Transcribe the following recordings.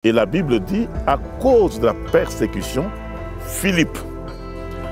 Et la Bible dit, à cause de la persécution, Philippe,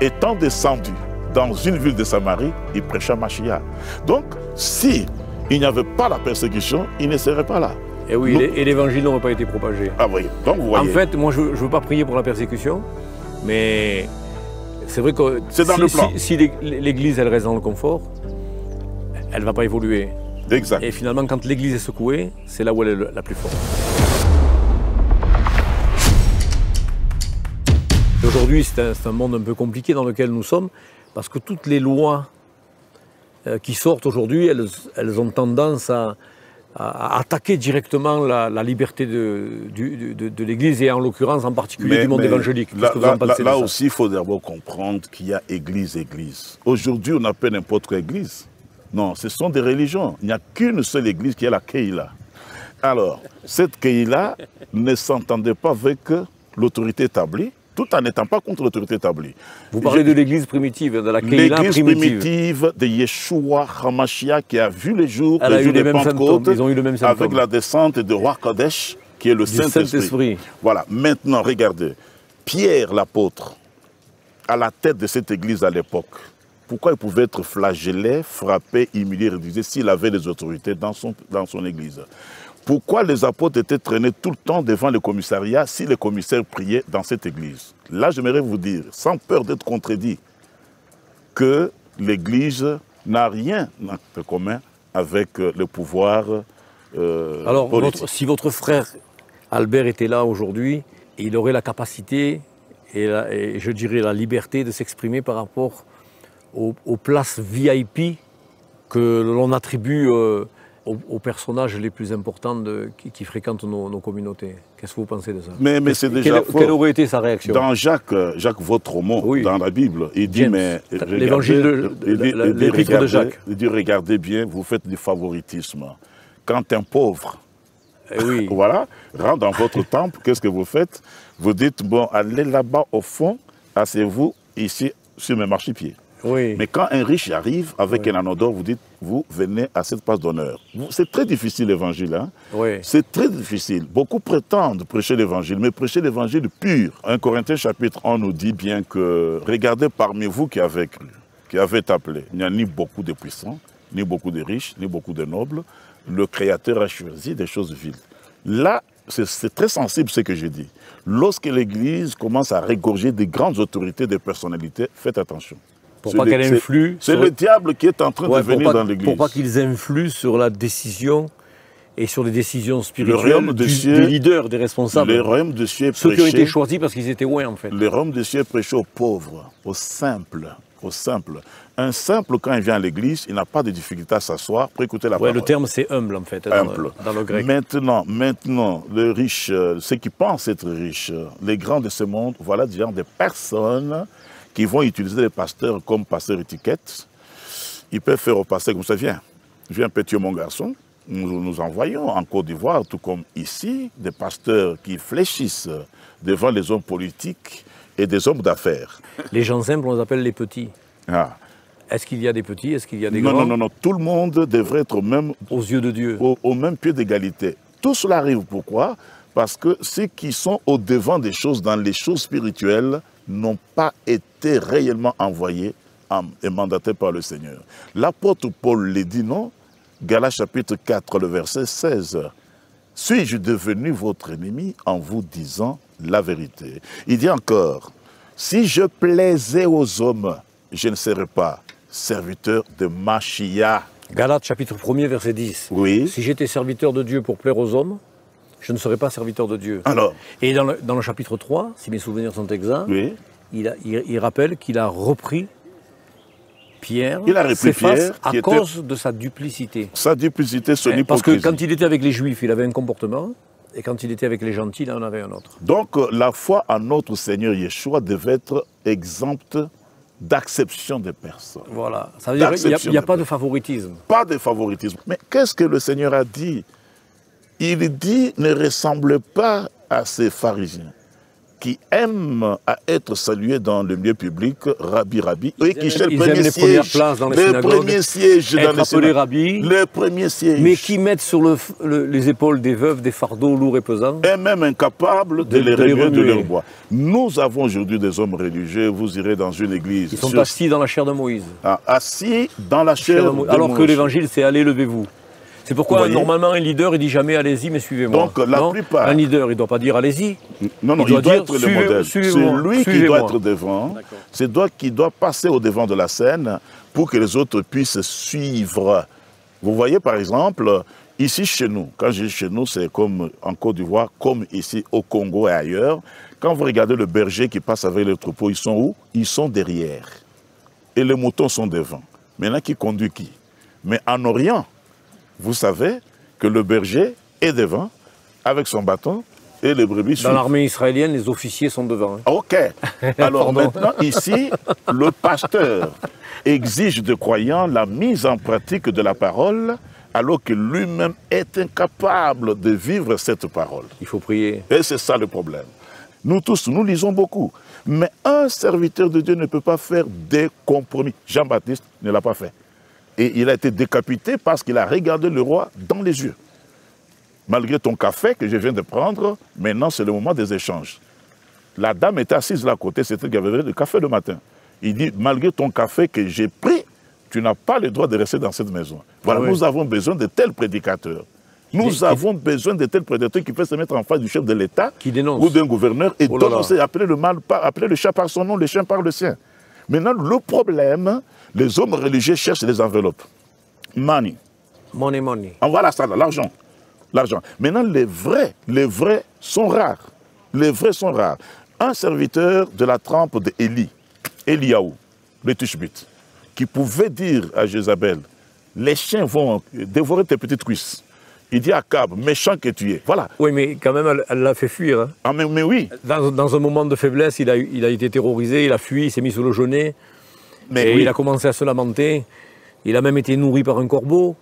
étant descendu dans une ville de Samarie, il prêcha Machia. Donc, si il n'y avait pas la persécution, il ne serait pas là. Et oui, et l'évangile n'aurait pas été propagé. Ah oui, donc vous voyez. En fait, moi je ne veux pas prier pour la persécution, mais c'est vrai que si l'Église elle reste dans le confort, elle ne va pas évoluer. Exact. Et finalement, quand l'Église est secouée, c'est là où elle est la plus forte. Aujourd'hui, c'est un monde un peu compliqué dans lequel nous sommes, parce que toutes les lois qui sortent aujourd'hui, elles ont tendance à attaquer directement la liberté de l'Église, et en l'occurrence en particulier du monde évangélique. Là aussi, il faut d'abord comprendre qu'il y a Église. Aujourd'hui, on n'a pas n'importe quelle Église. Non, ce sont des religions. Il n'y a qu'une seule Église qui est la Keïla. Alors, cette Keïla ne s'entendait pas avec l'autorité établie, tout en n'étant pas contre l'autorité établie. Vous parlez de l'église primitive, de la Keïla primitive. L'église primitive de Yeshua HaMashiach qui a vu les jours de Pentecôte, ils ont eu le même symptôme. Avec la descente de Roi Kodesh, qui est le Saint-Esprit. Voilà, maintenant, regardez, Pierre l'apôtre, à la tête de cette église à l'époque, pourquoi il pouvait être flagellé, frappé, humilié, réduit s'il avait des autorités dans son église? Pourquoi les apôtres étaient traînés tout le temps devant le commissariat si les commissaires priaient dans cette église? Là, j'aimerais vous dire, sans peur d'être contredit, que l'église n'a rien de commun avec le pouvoir Alors, politique. si votre frère Albert était là aujourd'hui, il aurait la capacité et je dirais la liberté de s'exprimer par rapport aux places VIP que l'on attribue aux personnages les plus importants qui fréquentent nos communautés. Qu'est-ce que vous pensez de ça? Mais c'est déjà faux. Quelle aurait été sa réaction? Dans Jacques Vautremont's, oui, dans la Bible, il dit, mais l'évangile l'épître de Jacques. Il dit, regardez bien, vous faites du favoritisme. Quand un pauvre, oui, voilà, rentre dans votre temple, qu'est-ce que vous faites? Vous dites, bon, allez là-bas au fond, asseyez-vous ici sur mes marchepieds. Oui. Mais quand un riche arrive avec un anneau d'or, vous dites, vous venez à cette place d'honneur. C'est très difficile l'évangile. Hein? Oui. C'est très difficile. Beaucoup prétendent prêcher l'évangile, mais prêcher l'évangile pur. 1 Corinthiens chapitre 1 nous dit bien que, regardez parmi vous qui avez cru, qui avez été appelé. Il n'y a ni beaucoup de puissants, ni beaucoup de riches, ni beaucoup de nobles. Le Créateur a choisi des choses viles. Là, c'est très sensible ce que je dis. Lorsque l'Église commence à régorger des grandes autorités, des personnalités, faites attention. Pour pas qu'elle influe. C'est le diable qui est en train de venir dans l'Église. Pour pas qu'ils influent sur la décision et sur les décisions spirituelles des leaders, des responsables. Le royaume de Dieu est prêché. Ceux qui ont été choisis parce qu'ils étaient loin en fait. Le royaume de Dieu est prêché aux pauvres, aux simples. Un simple, quand il vient à l'église, il n'a pas de difficulté à s'asseoir pour écouter la parole. Le terme c'est humble en fait, dans le grec. Maintenant, les riches, ceux qui pensent être riches, les grands de ce monde, voilà des gens, des personnes qui vont utiliser les pasteurs comme pasteurs étiquettes. Ils peuvent faire au pasteur comme ça, viens petit mon garçon. Nous envoyons en Côte d'Ivoire, tout comme ici, des pasteurs qui fléchissent devant les hommes politiques et des hommes d'affaires. Les gens simples, on les appelle les petits. Ah. Est-ce qu'il y a des petits? Est-ce qu'il y a des grands? Non. Tout le monde devrait être aux yeux de Dieu. Au même pied d'égalité. Tout cela arrive pourquoi? Parce que ceux qui sont au-devant des choses, dans les choses spirituelles, n'ont pas été réellement envoyés et mandatés par le Seigneur. L'apôtre Paul le dit, non? Galates chapitre 4, le verset 16. « Suis-je devenu votre ennemi en vous disant la vérité ?» Il dit encore, « Si je plaisais aux hommes, je ne serais pas serviteur de Machia. » Galates chapitre 1er, verset 10. Oui. Si j'étais serviteur de Dieu pour plaire aux hommes, je ne serais pas serviteur de Dieu. Alors. Et dans le chapitre 3, si mes souvenirs sont exacts, oui, il rappelle qu'il a repris Pierre, à cause de sa duplicité. Sa duplicité, son hypocrisie. Parce que quand il était avec les Juifs, il avait un comportement, et quand il était avec les gentils, il en avait un autre. Donc la foi en notre Seigneur Yeshua devait être exempte d'acception des personnes. Voilà, ça veut dire qu'il n'y a pas de favoritisme. Pas de favoritisme. Mais qu'est-ce que le Seigneur a dit? Il dit, ne ressemble pas à ces pharisiens qui aiment à être salués dans le milieu public, Rabbi, eux qui cherchent le premier siège, dans les synagogues, premier siège dans les synagogues, Rabbi, le premier siège. Mais qui mettent sur les épaules des veuves des fardeaux lourds et pesants. Et même incapables de les remuer de leur bois. Nous avons aujourd'hui des hommes religieux, vous irez dans une église. Ils sont assis dans la chair de Moïse. Assis dans la chair de Moïse. Alors que l'évangile, c'est allez, levez-vous. C'est pourquoi, normalement, un leader, il dit jamais allez-y, mais suivez-moi. Donc, la plupart. Un leader, il ne doit pas dire allez-y. Non, il doit être le modèle. C'est lui qui doit être devant. C'est lui qui doit passer au devant de la scène pour que les autres puissent suivre. Vous voyez, par exemple, ici chez nous, quand je dis chez nous, c'est comme en Côte d'Ivoire, comme ici au Congo et ailleurs. Quand vous regardez le berger qui passe avec les troupeaux, ils sont où? Ils sont derrière. Et les moutons sont devant. Maintenant, qui conduit qui? Mais en Orient, vous savez que le berger est devant, avec son bâton, et les brebis suivent. Dans l'armée israélienne, les officiers sont devant. Hein. Ok. Alors maintenant, ici, le pasteur exige de croyants la mise en pratique de la parole, alors que lui-même est incapable de vivre cette parole. Il faut prier. Et c'est ça le problème. Nous tous, nous lisons beaucoup. Mais un serviteur de Dieu ne peut pas faire des compromis. Jean-Baptiste ne l'a pas fait. Et il a été décapité parce qu'il a regardé le roi dans les yeux. Malgré ton café que je viens de prendre, maintenant c'est le moment des échanges. La dame était assise là à côté, c'était qui avait le café le matin. Il dit, malgré ton café que j'ai pris, tu n'as pas le droit de rester dans cette maison. Voilà, nous avons besoin de tels prédicateurs. Nous avons besoin de tels prédicateurs qui peuvent se mettre en face du chef de l'État ou d'un gouverneur et dénoncer, appeler le chat par son nom, le chien par le sien. Maintenant, le problème, les hommes religieux cherchent les enveloppes. Money. Money. En voilà ça, l'argent. L'argent. Maintenant, les vrais sont rares. Les vrais sont rares. Un serviteur de la trempe d'Élie, Eliaou, le Tishbite, qui pouvait dire à Jézabel, les chiens vont dévorer tes petites cuisses. Il dit à Akab, méchant que tu es. Voilà. Oui, mais quand même, elle l'a fait fuir. Hein. Ah, mais oui. Dans un moment de faiblesse, il a été terrorisé, il a fui, il s'est mis sous le genet. Et il a commencé à se lamenter. Il a même été nourri par un corbeau.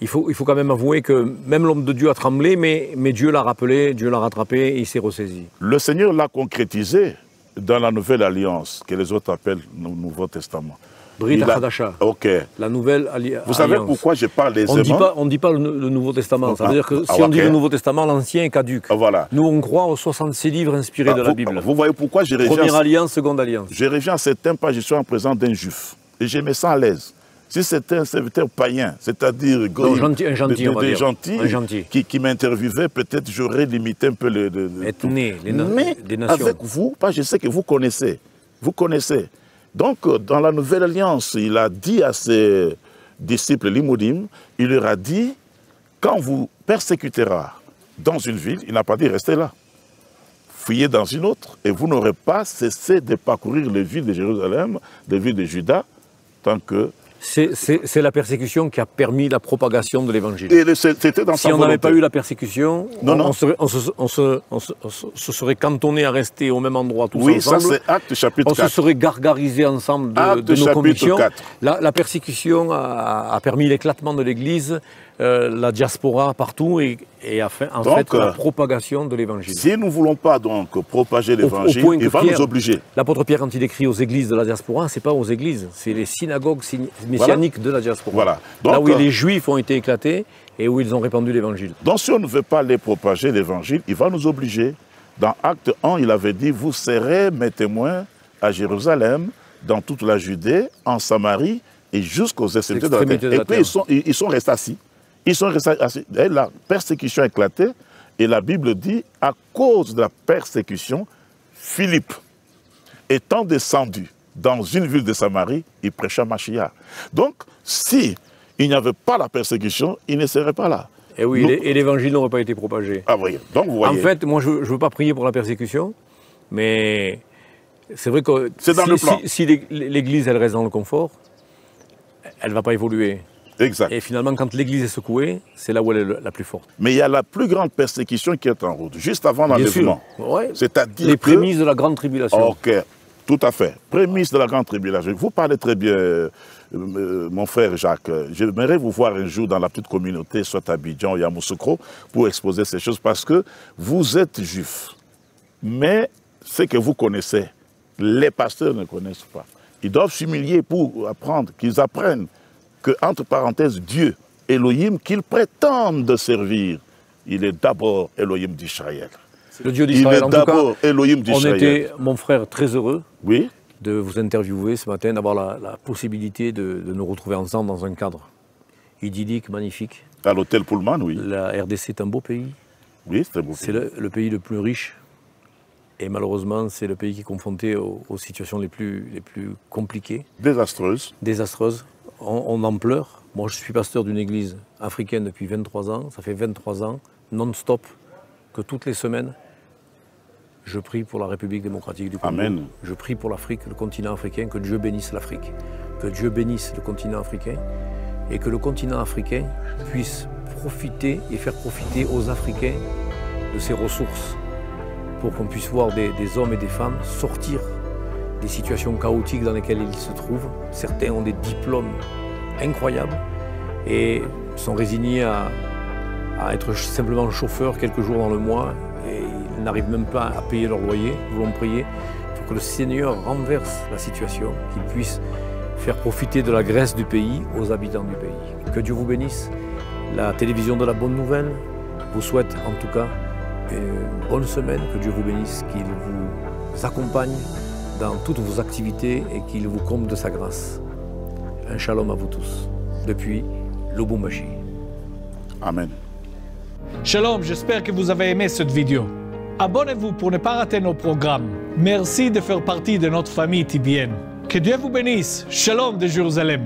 Il faut quand même avouer que même l'homme de Dieu a tremblé, mais Dieu l'a rappelé, Dieu l'a rattrapé et il s'est ressaisi. Le Seigneur l'a concrétisé dans la Nouvelle Alliance, que les autres appellent le Nouveau Testament. Brit Hadasha. Ok. La Nouvelle Alliance. Vous savez pourquoi je parle des aimants? On ne dit pas le Nouveau Testament. Ça veut dire que si on dit le Nouveau Testament, l'Ancien est caduc. Voilà. Nous, on croit aux 66 livres inspirés de la Bible. Vous voyez pourquoi je reviens... Première alliance, seconde alliance. Je reviens à certains pas, je suis en présence d'un juif. Et je me sens à l'aise. Si c'était un serviteur païen, c'est-à-dire un gentil, qui m'interviewait, peut-être j'aurais limité un peu mais des nations. Avec vous, je sais que vous connaissez. Vous connaissez. Donc, dans la Nouvelle Alliance, il a dit à ses disciples Limodim, il leur a dit, quand vous persécutera dans une ville, il n'a pas dit restez là. Fuyez dans une autre, et vous n'aurez pas cessé de parcourir les villes de Jérusalem, les villes de Juda, tant que... C'est la persécution qui a permis la propagation de l'évangile. Si on n'avait pas eu la persécution, on se serait cantonné à rester au même endroit tous ensemble. Oui, ça c'est Actes chapitre 4. On se serait gargarisé ensemble de nos convictions. La persécution a permis l'éclatement de l'Église, la diaspora partout et en fait la propagation de l'évangile. Si nous ne voulons pas donc propager l'évangile, il va nous obliger. L'apôtre Pierre, quand il écrit aux églises de la diaspora, ce n'est pas aux églises, c'est les synagogues messianiques de la diaspora. Voilà. Donc, là où les juifs ont été éclatés et où ils ont répandu l'évangile. Donc si on ne veut pas les propager l'évangile, il va nous obliger. Dans Acte 1, il avait dit, vous serez mes témoins à Jérusalem, dans toute la Judée, en Samarie et jusqu'aux extrémités de la terre. Et puis ils sont restés assis. Ils sont restés assis. Et la persécution a éclaté. Et la Bible dit, à cause de la persécution, Philippe, étant descendu dans une ville de Samarie, il prêcha Mashiach. Donc, si il n'y avait pas la persécution, il ne serait pas là. Et oui, et l'évangile n'aurait pas été propagé. Ah oui, donc vous voyez. En fait, moi, je ne veux pas prier pour la persécution, mais c'est vrai que si l'Église, elle reste dans le confort, elle ne va pas évoluer. Exact. Et finalement, quand l'Église est secouée, c'est là où elle est la plus forte. Mais il y a la plus grande persécution qui est en route, juste avant l'enlèvement. Ouais. C'est-à-dire les prémices de la grande tribulation. Ok, tout à fait. Prémices de la grande tribulation. Vous parlez très bien, mon frère Jacques. J'aimerais vous voir un jour dans la petite communauté, soit à Abidjan ou à Yamoussoukro, pour exposer ces choses, parce que vous êtes juif. Mais ce que vous connaissez, les pasteurs ne connaissent pas. Ils doivent s'humilier pour apprendre, qu'ils apprennent que, entre parenthèses, Dieu, Elohim, qu'ils prétendent de servir, il est d'abord Elohim d'Israël. C'est le Dieu d'Israël. En tout cas, Elohim d'Israël. On était, mon frère, très heureux oui. de vous interviewer ce matin, d'avoir la possibilité de nous retrouver ensemble dans un cadre idyllique, magnifique. À l'hôtel Pullman, oui. La RDC est un beau pays. Oui, c'est un beau pays. C'est le pays le plus riche. Et malheureusement, c'est le pays qui est confronté aux situations les plus compliquées. Désastreuses. Désastreuses. On en pleure. Moi, je suis pasteur d'une église africaine depuis 23 ans. Ça fait 23 ans, non-stop, que toutes les semaines, je prie pour la République démocratique du Congo. Amen. Je prie pour l'Afrique, le continent africain, que Dieu bénisse l'Afrique, que Dieu bénisse le continent africain, et que le continent africain puisse profiter et faire profiter aux Africains de ses ressources, pour qu'on puisse voir des hommes et des femmes sortir des situations chaotiques dans lesquelles ils se trouvent. Certains ont des diplômes incroyables et sont résignés à être simplement chauffeurs quelques jours dans le mois et ils n'arrivent même pas à payer leur loyer. Nous voulons prier pour que le Seigneur renverse la situation, qu'il puisse faire profiter de la graisse du pays aux habitants du pays. Que Dieu vous bénisse. La télévision de la Bonne Nouvelle vous souhaite en tout cas une bonne semaine, que Dieu vous bénisse, qu'il vous accompagne dans toutes vos activités et qu'il vous comble de sa grâce. Un shalom à vous tous, depuis Lubumbashi. Amen. Shalom, j'espère que vous avez aimé cette vidéo. Abonnez-vous pour ne pas rater nos programmes. Merci de faire partie de notre famille TBN. Que Dieu vous bénisse. Shalom de Jérusalem.